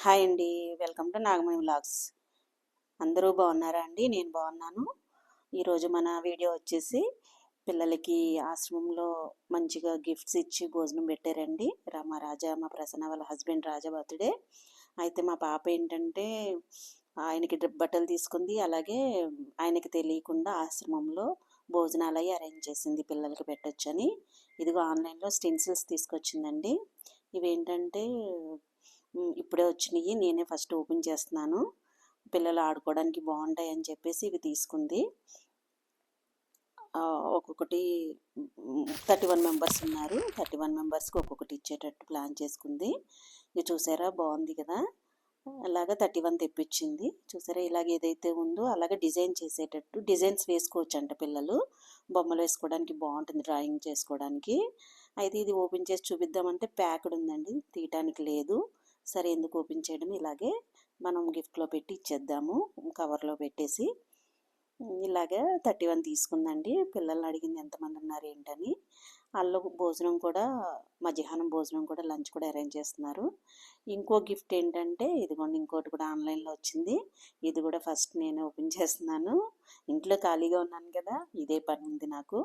Hi అండి. Welcome to Nagamani vlogs. అందరూ బాగున్నారా అండి? నేను బాగున్నాను. ఈరోజు మన వీడియో వచ్చేసి పిల్లలకి ఆశ్రమంలో మంచిగా గిఫ్ట్స్ ఇచ్చి భోజనం పెట్టారండి. మా రాజా, మా ప్రసన్న వాళ్ళ హస్బెండ్ రాజా బర్త్డే. అయితే మా పాప ఏంటంటే ఆయనకి బట్టలు తీసుకుంది. అలాగే ఆయనకి తెలియకుండా ఆశ్రమంలో భోజనాలు అవి అరేంజ్ చేసింది పిల్లలకి పెట్టొచ్చని. ఇదిగో ఆన్లైన్లో స్టెన్సిల్స్ తీసుకొచ్చిందండి. ఇవేంటంటే ఇప్పుడే వచ్చినాయి. నేనే ఫస్ట్ ఓపెన్ చేస్తున్నాను. పిల్లలు ఆడుకోవడానికి బాగుంటాయని చెప్పేసి ఇవి తీసుకుంది. ఒక్కొక్కటి 31 మెంబర్స్ ఉన్నారు. 31 మెంబర్స్కి ఒక్కొక్కటి ఇచ్చేటట్టు ప్లాన్ చేసుకుంది. ఇది చూసారా, బాగుంది కదా. అలాగా 31 తెప్పించింది. చూసారా, ఇలాగ ఏదైతే ఉందో అలాగే డిజైన్ చేసేటట్టు డిజైన్స్ వేసుకోవచ్చు అంట పిల్లలు. బొమ్మలు వేసుకోవడానికి బాగుంటుంది, డ్రాయింగ్ చేసుకోవడానికి. అయితే ఇది ఓపెన్ చేసి చూపిద్దామంటే ప్యాక్డ్ ఉందండి, తీయటానికి లేదు. సరే, ఎందుకు ఓపెన్ చేయడం, ఇలాగే మనం గిఫ్ట్లో పెట్టి ఇచ్చేద్దాము, కవర్లో పెట్టేసి. ఇలాగే 31 తీసుకుందండి. పిల్లల్ని అడిగింది ఎంతమంది ఉన్నారు ఏంటని. వాళ్ళు భోజనం కూడా, మధ్యాహ్నం భోజనం కూడా, లంచ్ కూడా అరేంజ్ చేస్తున్నారు. ఇంకో గిఫ్ట్ ఏంటంటే ఇదిగోండి, ఇంకోటి కూడా ఆన్లైన్లో వచ్చింది. ఇది కూడా ఫస్ట్ నేను ఓపెన్ చేస్తున్నాను. ఇంట్లో ఖాళీగా ఉన్నాను కదా, ఇదే పని ఉంది నాకు.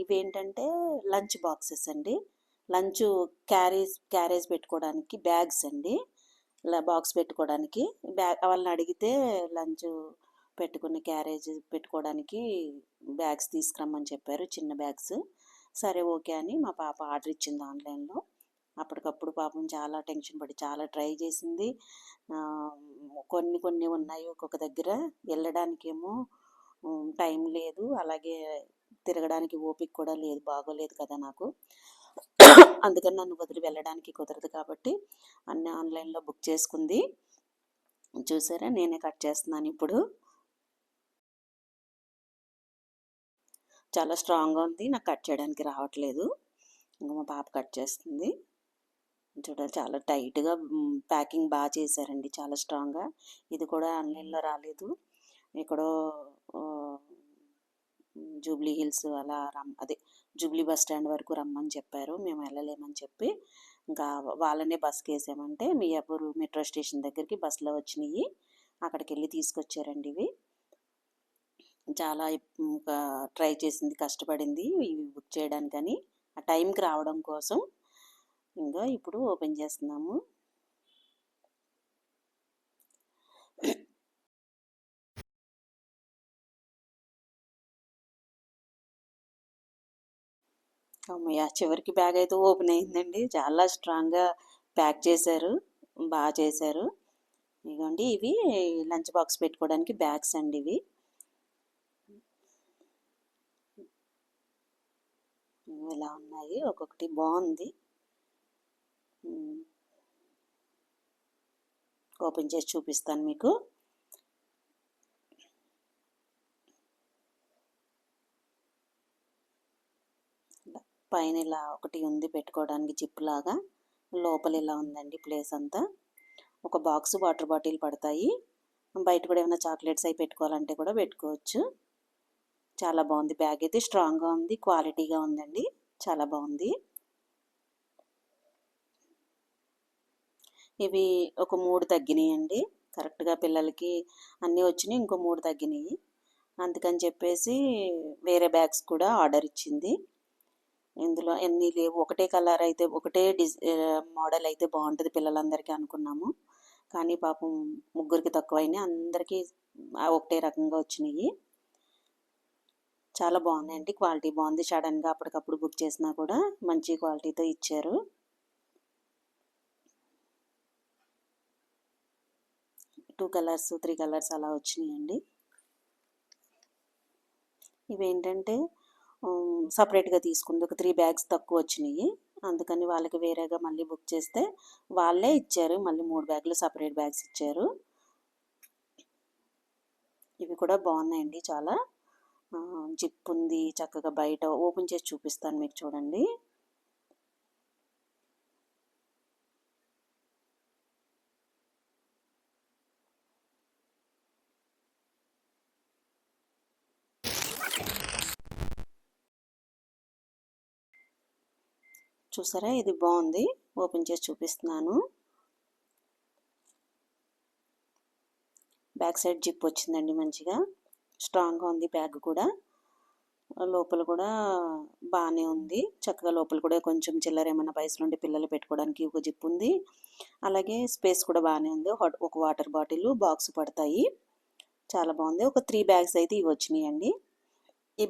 ఇవేంటంటే లంచ్ బాక్సెస్ అండి. లంచ్ క్యారేజ్ పెట్టుకోవడానికి బ్యాగ్స్ అండి. ఇలా బాక్స్ పెట్టుకోవడానికి వాళ్ళని అడిగితే లంచ్ పెట్టుకునే క్యారేజ్ పెట్టుకోవడానికి బ్యాగ్స్ తీసుకురమ్మని చెప్పారు, చిన్న బ్యాగ్స్. సరే ఓకే అని మా పాప ఆర్డర్ ఇచ్చింది ఆన్లైన్లో. అప్పటికప్పుడు పాపం చాలా టెన్షన్ పడి చాలా ట్రై చేసింది. కొన్ని ఉన్నాయి, ఒక్కొక్క దగ్గర వెళ్ళడానికేమో టైం లేదు, అలాగే తిరగడానికి ఓపిక కూడా లేదు, బాగోలేదు కదా నాకు. అందుకని నన్ను వదిలి వెళ్ళడానికి కుదరదు కాబట్టి అన్నీ ఆన్లైన్లో బుక్ చేసుకుంది. చూసారా, నేనే కట్ చేస్తున్నాను ఇప్పుడు. చాలా స్ట్రాంగ్గా ఉంది, నాకు కట్ చేయడానికి రావట్లేదు. ఇంకా మా పాప కట్ చేస్తుంది. చూడాలి, చాలా టైట్గా ప్యాకింగ్ బాగా చేశారండి, చాలా స్ట్రాంగ్గా. ఇది కూడా ఆన్లైన్లో రాలేదు, ఎక్కడో జూబ్లీ హిల్స్ అలా అదే జూబ్లీ బస్ స్టాండ్ వరకు రమ్మని చెప్పారు. మేము వెళ్ళలేమని చెప్పి ఇంకా వాళ్ళనే బస్కి వేసామంటే మియాపూర్ మెట్రో స్టేషన్ దగ్గరికి బస్సులో వచ్చినాయి. అక్కడికి వెళ్ళి తీసుకొచ్చారండి ఇవి. చాలా ఇంకా ట్రై చేసింది, కష్టపడింది ఇవి బుక్ చేయడానికని, ఆ టైంకి రావడం కోసం. ఇంకా ఇప్పుడు ఓపెన్ చేస్తున్నాము. అమ్మయ్య, చివరికి బ్యాగ్ అయితే ఓపెన్ అయిందండి. చాలా స్ట్రాంగ్గా ప్యాక్ చేశారు, బాగా చేశారు. ఇదిగోండి, ఇవి లంచ్ బాక్స్ పెట్టుకోవడానికి బ్యాగ్స్ అండి. ఇవి ఇలా ఉన్నాయి, ఒక్కొక్కటి బాగుంది. ఓపెన్ చేసి చూపిస్తాను మీకు. పైన ఇలా ఒకటి ఉంది పెట్టుకోవడానికి జిప్ లాగా, లోపల ఇలా ఉందండి ప్లేస్ అంతా. ఒక బాక్స్ వాటర్ బాటిల్ పడతాయి. బయట కూడా ఏమైనా చాక్లెట్స్ అవి పెట్టుకోవాలంటే కూడా పెట్టుకోవచ్చు. చాలా బాగుంది, బ్యాగ్ అయితే స్ట్రాంగ్గా ఉంది, క్వాలిటీగా ఉందండి, చాలా బాగుంది. ఇవి ఒక 3 తగ్గినాయి అండి, కరెక్ట్గా పిల్లలకి అన్నీ వచ్చినాయి, ఇంకో 3 తగ్గినాయి. అందుకని చెప్పేసి వేరే బ్యాగ్స్ కూడా ఆర్డర్ ఇచ్చింది. ఇందులో ఎన్ని లేవు, ఒకటే కలర్ అయితే, ఒకటే మోడల్ అయితే బాగుంటుంది పిల్లలందరికీ అనుకున్నాము. కానీ పాపం ముగ్గురికి తక్కువైనాయి, అందరికీ ఒకటే రకంగా వచ్చినాయి. చాలా బాగున్నాయండి, క్వాలిటీ బాగుంది. సడన్గా అప్పటికప్పుడు బుక్ చేసినా కూడా మంచి క్వాలిటీతో ఇచ్చారు. టూ కలర్స్ 3 కలర్స్ అలా వచ్చినాయండి. ఇవేంటంటే సపరేట్గా తీసుకుంది, ఒక 3 బ్యాగ్స్ తక్కువ వచ్చినాయి. అందుకని వాళ్ళకి వేరేగా మళ్ళీ బుక్ చేస్తే వాళ్ళే ఇచ్చారు, మళ్ళీ 3 బ్యాగులు సపరేట్ బ్యాగ్స్ ఇచ్చారు. ఇవి కూడా బాగున్నాయండి చాలా. జిప్ ఉంది చక్కగా, బయట ఓపెన్ చేసి చూపిస్తాను మీకు, చూడండి. చూసారా, ఇది బాగుంది, ఓపెన్ చేసి చూపిస్తున్నాను. బ్యాక్ సైడ్ జిప్ వచ్చిందండి, మంచిగా స్ట్రాంగ్గా ఉంది బ్యాగ్ కూడా. లోపల కూడా బాగానే ఉంది చక్కగా. లోపల కూడా కొంచెం చిల్లర ఏమైనా పైసలు ఉంటే పిల్లలు పెట్టుకోవడానికి ఒక జిప్ ఉంది. అలాగే స్పేస్ కూడా బాగానే ఉంది. ఒక వాటర్ బాటిల్, బాక్స్ పడతాయి. చాలా బాగుంది. ఒక 3 బ్యాగ్స్ అయితే ఇవి వచ్చినాయండి. ఈ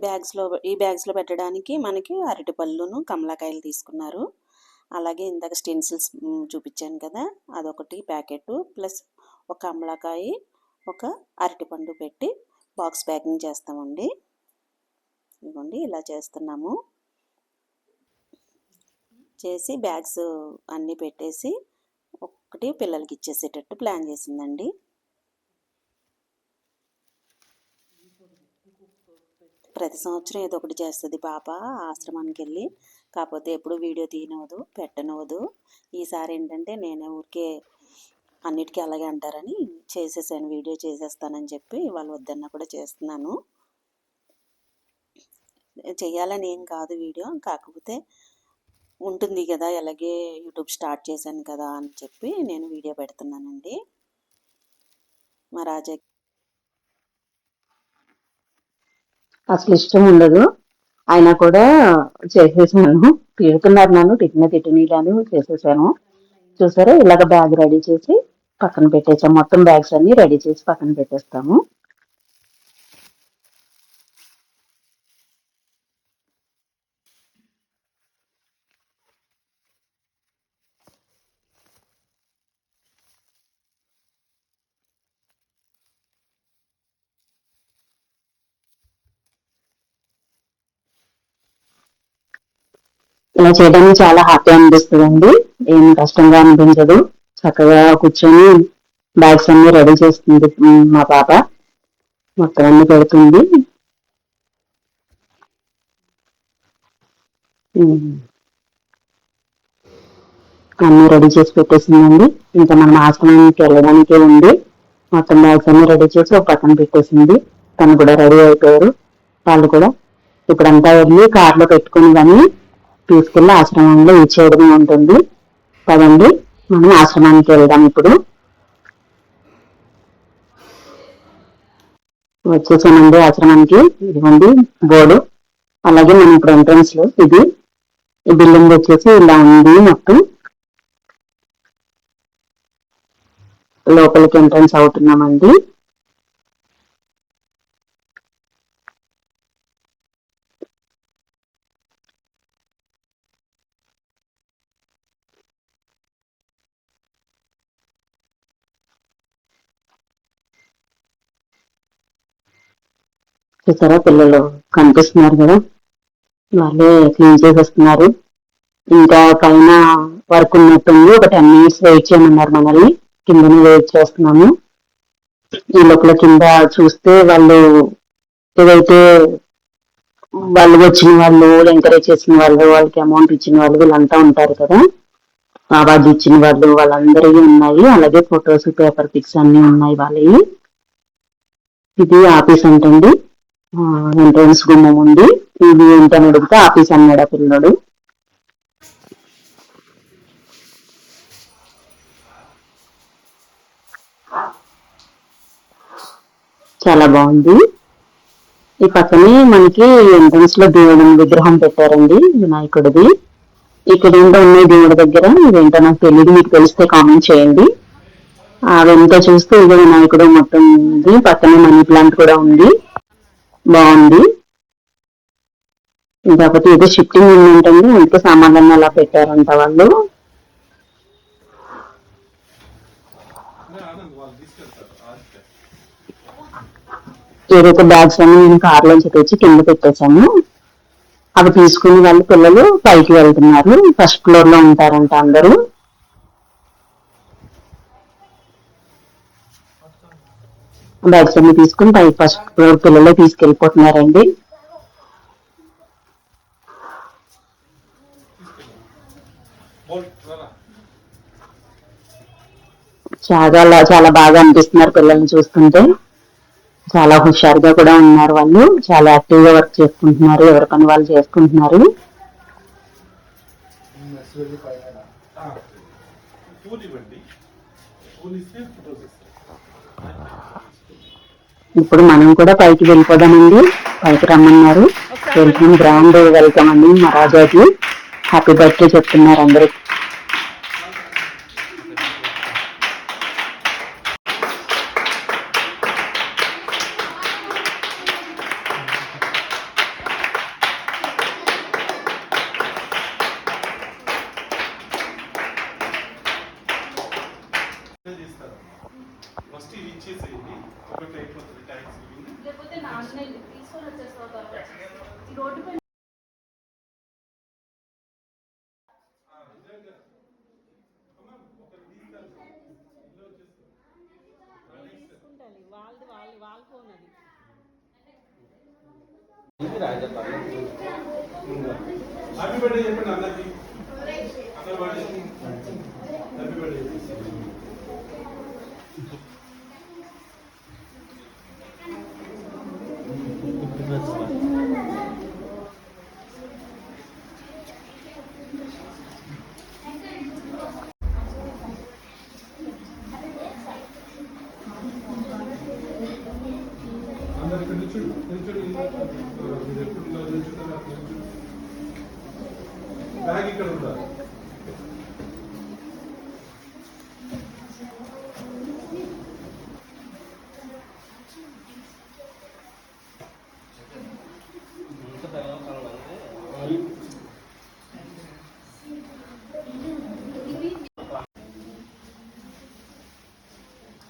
బ్యాగ్స్లో పెట్టడానికి మనకి అరటిపళ్ళును కమలాకాయలు తీసుకున్నారు. అలాగే ఇందాక స్టెన్సిల్స్ చూపించాను కదా, అదొకటి ప్యాకెట్, ప్లస్ ఒక కమలాకాయ, ఒక అరటిపండు పెట్టి బాక్స్ ప్యాకింగ్ చేస్తామండి. ఇదిగోండి ఇలా చేస్తున్నాము. చేసి బ్యాగ్స్ అన్నీ పెట్టేసి ఒకటి పిల్లలకి ఇచ్చేసేటట్టు ప్లాన్ చేసిందండి. ప్రతి సంవత్సరం ఏదో ఒకటి చేస్తుంది పాప ఆశ్రమానికి వెళ్ళి. కాకపోతే ఎప్పుడు వీడియో తీయనవదు, పెట్టనవదు. ఈసారి ఏంటంటే నేనే ఊరికే అన్నిటికీ అలాగే అంటారని చేసేసాను, వీడియో చేసేస్తానని చెప్పి. వాళ్ళు వద్దన్నా కూడా చేస్తున్నాను. చేయాలని ఏం కాదు వీడియో, కాకపోతే ఉంటుంది కదా, అలాగే యూట్యూబ్ స్టార్ట్ చేశాను కదా అని చెప్పి నేను వీడియో పెడుతున్నానండి. మా రాజా అసలు ఇష్టం ఉండదు, అయినా కూడా చేసేసాను. తిడుతున్నారు నన్ను, తిట్టనీలాను చేసేసాను. చూసారా, ఇలాగ బ్యాగ్ రెడీ చేసి పక్కన పెట్టేసాము. మొత్తం బ్యాగ్స్ అన్ని రెడీ చేసి పక్కన పెట్టేస్తాము. ఇలా చేయడానికి చాలా హ్యాపీ అనిపిస్తుందండి. ఏం కష్టంగా అనిపించదు. చక్కగా కూర్చొని బ్యాగ్స్ అన్ని రెడీ చేస్తుంది మా పాప. మొత్తం అన్ని పెడుతుంది. అన్ని రెడీ చేసి పెట్టేసిందండి. ఇంకా మనం ఆశ్రమానికి వెళ్ళడానికే ఉంది. మొత్తం బ్యాగ్స్ అన్ని రెడీ చేసి ఒక పక్కన పెట్టేసింది. తను కూడా రెడీ అయిపోయారు వాళ్ళు కూడా. ఇప్పుడంతా వెళ్ళి కార్లో పెట్టుకుని కానీ తీసుకెళ్లి ఆశ్రమంలో ఇచ్చేయడమే ఉంటుంది. పదండి మనం ఆశ్రమానికి వెళ్దాం. ఇప్పుడు వచ్చేసామండి ఆశ్రమానికి. ఇదిగోండి బోర్డు. అలాగే మనం ఇప్పుడు ఎంట్రన్స్ లో ఇది ఈ బిల్డింగ్ వచ్చేసి ఇలా ఉంది. మొత్తం లోపలికి ఎంట్రన్స్ అవుతున్నామండి. చూసారా, పిల్లలు కనిపిస్తున్నారు కదా, వాళ్ళే క్లీన్ చేసేస్తున్నారు. ఇంకా పైన వర్క్ ఉన్నట్టుంది. ఒక 10 minutes వెయిట్ చేయమన్నారు మనల్ని. కిందనే వెయిట్ చేస్తున్నాము. ఈ లోపల కింద చూస్తే వాళ్ళు ఏదైతే వాళ్ళు వచ్చిన వాళ్ళు, ఎంకరేజ్ చేసిన వాళ్ళు, వాళ్ళకి అమౌంట్ ఇచ్చిన వాళ్ళు, వీళ్ళంతా ఉంటారు కదా, అవార్డు ఇచ్చిన వాళ్ళు, వాళ్ళందరివి ఉన్నాయి. అలాగే ఫొటోస్, పేపర్ పిక్స్ అన్ని ఉన్నాయి వాళ్ళవి. ఇది ఆఫీస్ అంటండి. ఎంట్రన్స్ గుమ్మం ఉంది. ఇది ఏంటని అడిగితే ఆఫీస్ అన్నాడు ఆ పిల్లడు. చాలా బాగుంది. ఈ పక్కనే మనకి ఎంట్రన్స్ లో దేవుడి విగ్రహం పెట్టారండి, వినాయకుడిది. ఇక్కడ ఏంటో ఉన్నాయి దేవుడి దగ్గర, ఇదేంటో నాకు తెలియదు, మీకు తెలిస్తే కామెంట్ చేయండి. అదంతా చూస్తే ఇదే వినాయకుడు మొత్తం ఉంది. పక్కనే మనీ ప్లాంట్ కూడా ఉంది. బాగుంది. కాకపోతే ఏదో షిఫ్టింగ్ ఉందంటండి, అందుకే సామాన్లన్నీ అలా పెట్టారంట వాళ్ళు. ఏదైతే బ్యాగ్స్ అన్ని నేను కార్లోంచి తెచ్చి కింద పెట్టేశాను. అవి తీసుకుని వాళ్ళు పిల్లలు పైకి వెళ్తున్నారు. ఫస్ట్ ఫ్లోర్ లో ఉంటారంట అందరూ. బ్యాగ్స్ అన్ని తీసుకుని పైకి ఫస్ట్ ఫ్లోర్ పిల్లలే తీసుకెళ్లిపోతున్నారండి. చాలా బాగా అనిపిస్తున్నారు పిల్లల్ని చూస్తుంటే. చాలా హుషారుగా కూడా ఉన్నారు వాళ్ళు. చాలా యాక్టివ్ గా వర్క్ చేసుకుంటున్నారు. ఎవరి పని వాళ్ళు చేసుకుంటున్నారు. ఇప్పుడు మనం కూడా పైకి వెళ్ళిపోదామండి. పైకి రమ్మన్నారు. వెల్కమ్, గ్రాండ్ వెల్కమ్ అండి మా రాజాకి. హ్యాపీ బర్త్డే చెప్తున్నారు అందరూ. ఫస్ట్ ఇది ఇచ్చేసేయండి, ఒకటి అయిపోతుంది ట్యాక్స్ లేకపోతే నాన్న తీసుకొని వచ్చేస్తావు తర్వాత ఈ రోడ్డు పైన హ్యాపీ బర్త్డే చెప్పండి అన్నకి. అన్న బర్త్డే హ్యాపీ బర్త్డే. అందరు ఇక్కడ నిల్చోండి. మీరు ఎప్పుడు నిల్చుంటారు అక్కడ నిల్చోండి. బ్యాగ్ ఇక్కడ ఉండాలి.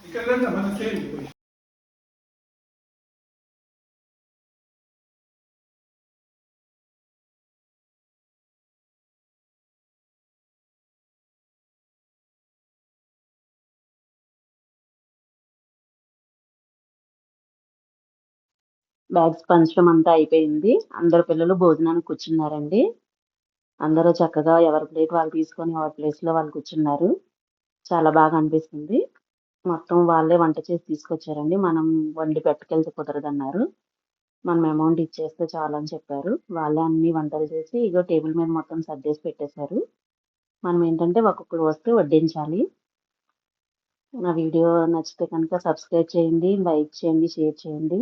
ఇక్కడ రండి, మన సేమ్ బ్యాగ్స్ పంచడం అంతా అయిపోయింది. అందరు పిల్లలు భోజనానికి కూర్చున్నారండి. అందరూ చక్కగా ఎవరి ప్లేట్ వాళ్ళు తీసుకొని ఎవరి ప్లేస్ లో వాళ్ళు కూర్చున్నారు. చాలా బాగా అనిపిస్తుంది. మొత్తం వాళ్ళే వంట చేసి తీసుకొచ్చారండి. మనం వండి పెట్టుకెళ్తే కుదరదన్నారు. మనం అమౌంట్ ఇచ్చేస్తే చాలని చెప్పారు. వాళ్ళే అన్ని వంటలు చేసి ఇగో టేబుల్ మీద మొత్తం సర్దేసి పెట్టేశారు. మనం ఏంటంటే ఒక్కొక్కరు వస్తే వడ్డించాలి. నా వీడియో నచ్చితే కనుక సబ్స్క్రైబ్ చేయండి, లైక్ చేయండి, షేర్ చేయండి.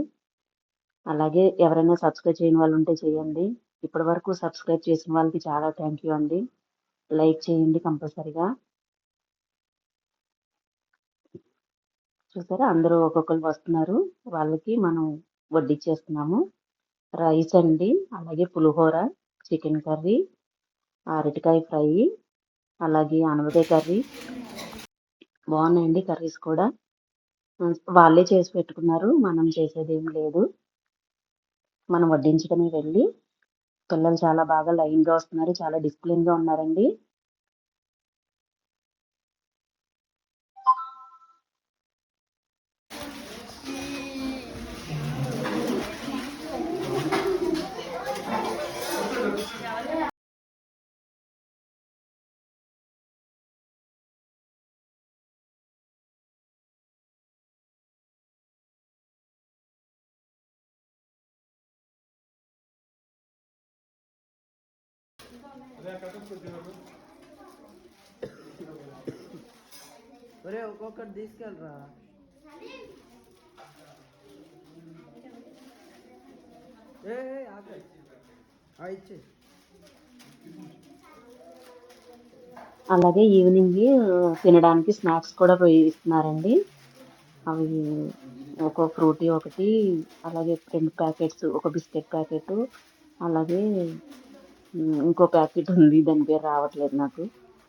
అలాగే ఎవరైనా సబ్స్క్రైబ్ చేయని వాళ్ళు ఉంటే చేయండి. ఇప్పటి వరకు సబ్స్క్రైబ్ చేసిన వాళ్ళకి చాలా థ్యాంక్ యూ అండి. లైక్ చేయండి కంపల్సరిగా. చూసారా, అందరూ ఒక్కొక్కరు వస్తున్నారు. వాళ్ళకి మనం వడ్డిచ్చేస్తున్నాము. రైస్ అండి, అలాగే పులిహోర, చికెన్ కర్రీ, అరటికాయ ఫ్రై, అలాగే అనపకాయ కర్రీ. బాగున్నాయండి కర్రీస్ కూడా. వాళ్ళే చేసి పెట్టుకున్నారు. మనం చేసేది ఏం లేదు. మనం వడ్డించడమే వెళ్ళి. పిల్లలు చాలా బాగా లైన్ గా వస్తున్నారు. చాలా డిసిప్లిన్ గా ఉన్నారండి. ఒరే ఒక్కొక్కటి తీసుకెళ్ళరా. ఆకలి ఇచ్చే. అలాగే ఈవినింగ్ తినడానికి స్నాక్స్ కూడా ఇస్తున్నారండి. అవి ఒక ఫ్రూటీ ఒకటి, అలాగే 2 ప్యాకెట్స్, ఒక బిస్కెట్ ప్యాకెట్, అలాగే ఇంకో ప్యాకెట్ ఉంది, దాని పేరు రావట్లేదు నాకు.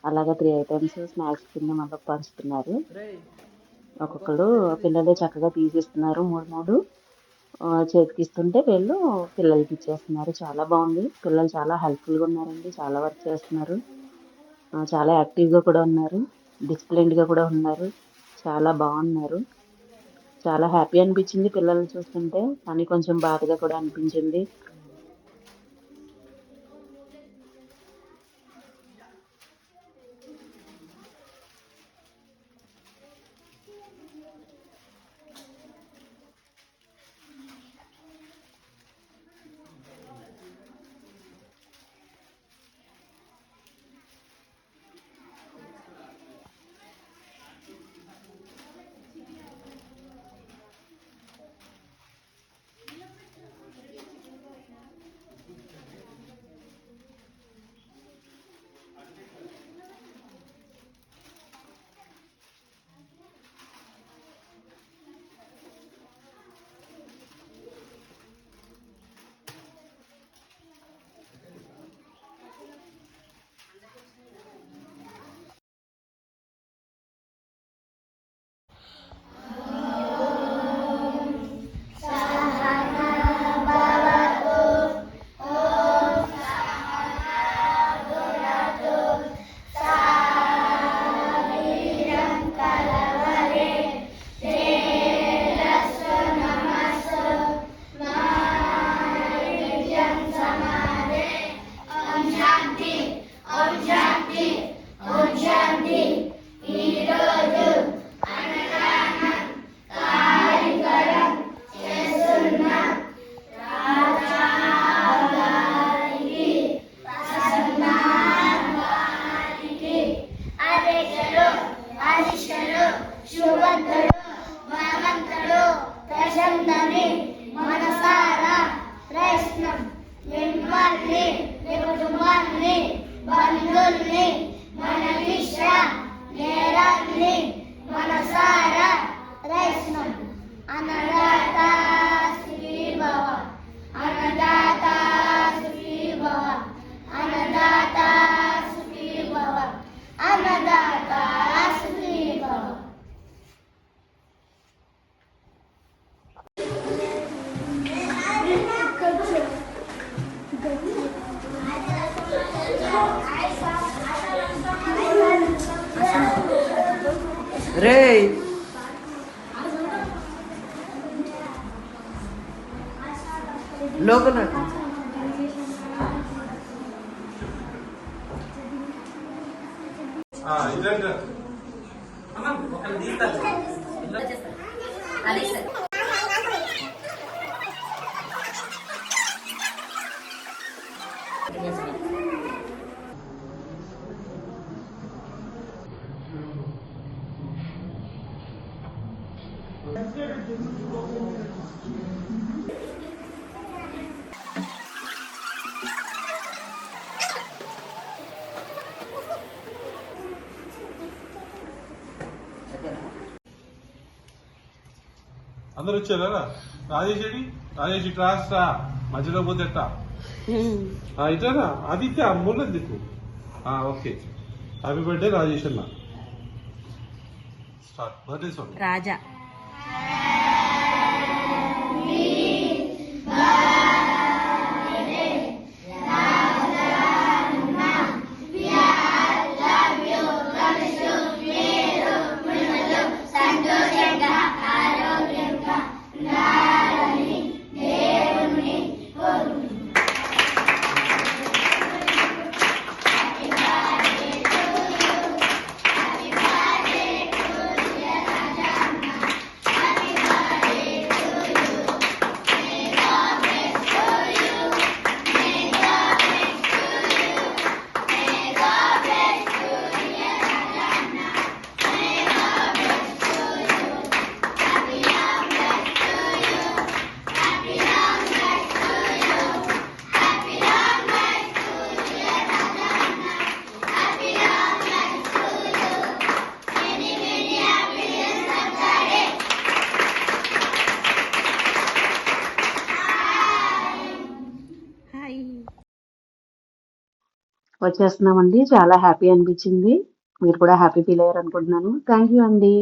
అలాగే 3 ఐటమ్స్ స్నాక్స్ కింద మనకు పంచుతున్నారు. ఒక్కొక్కరు పిల్లలే చక్కగా తీసిస్తున్నారు. 3 చేతికిస్తుంటే వీళ్ళు పిల్లలకి ఇచ్చేస్తున్నారు. చాలా బాగుంది. పిల్లలు చాలా హెల్ప్ఫుల్గా ఉన్నారండి. చాలా వర్క్ చేస్తున్నారు. చాలా యాక్టివ్గా కూడా ఉన్నారు. డిసిప్లిన్డ్గా కూడా ఉన్నారు. చాలా బాగున్నారు. చాలా హ్యాపీ అనిపించింది పిల్లల్ని చూస్తుంటే, కానీ కొంచెం బాధగా కూడా అనిపించింది. రే లోపల ఇదంటే అందరు వచ్చారా రాజేష్ రెడ్డి రాజేష్ ఇటు రాస్తా మధ్యలో పోతే ఎట్టా ఇటారా ఆదిత్య మూలం దిక్కు ఓకే హ్యాపీ బర్త్డే రాజేష్ అన్న స్టార్ట్ బర్త్డే సాంగ్ రాజా వచ్చేస్తున్నామండి. చాలా హ్యాపీ అనిపించింది. మీరు కూడా హ్యాపీ ఫీల్ అయ్యారు అనుకుంటున్నాను. థ్యాంక్ యూ అండి.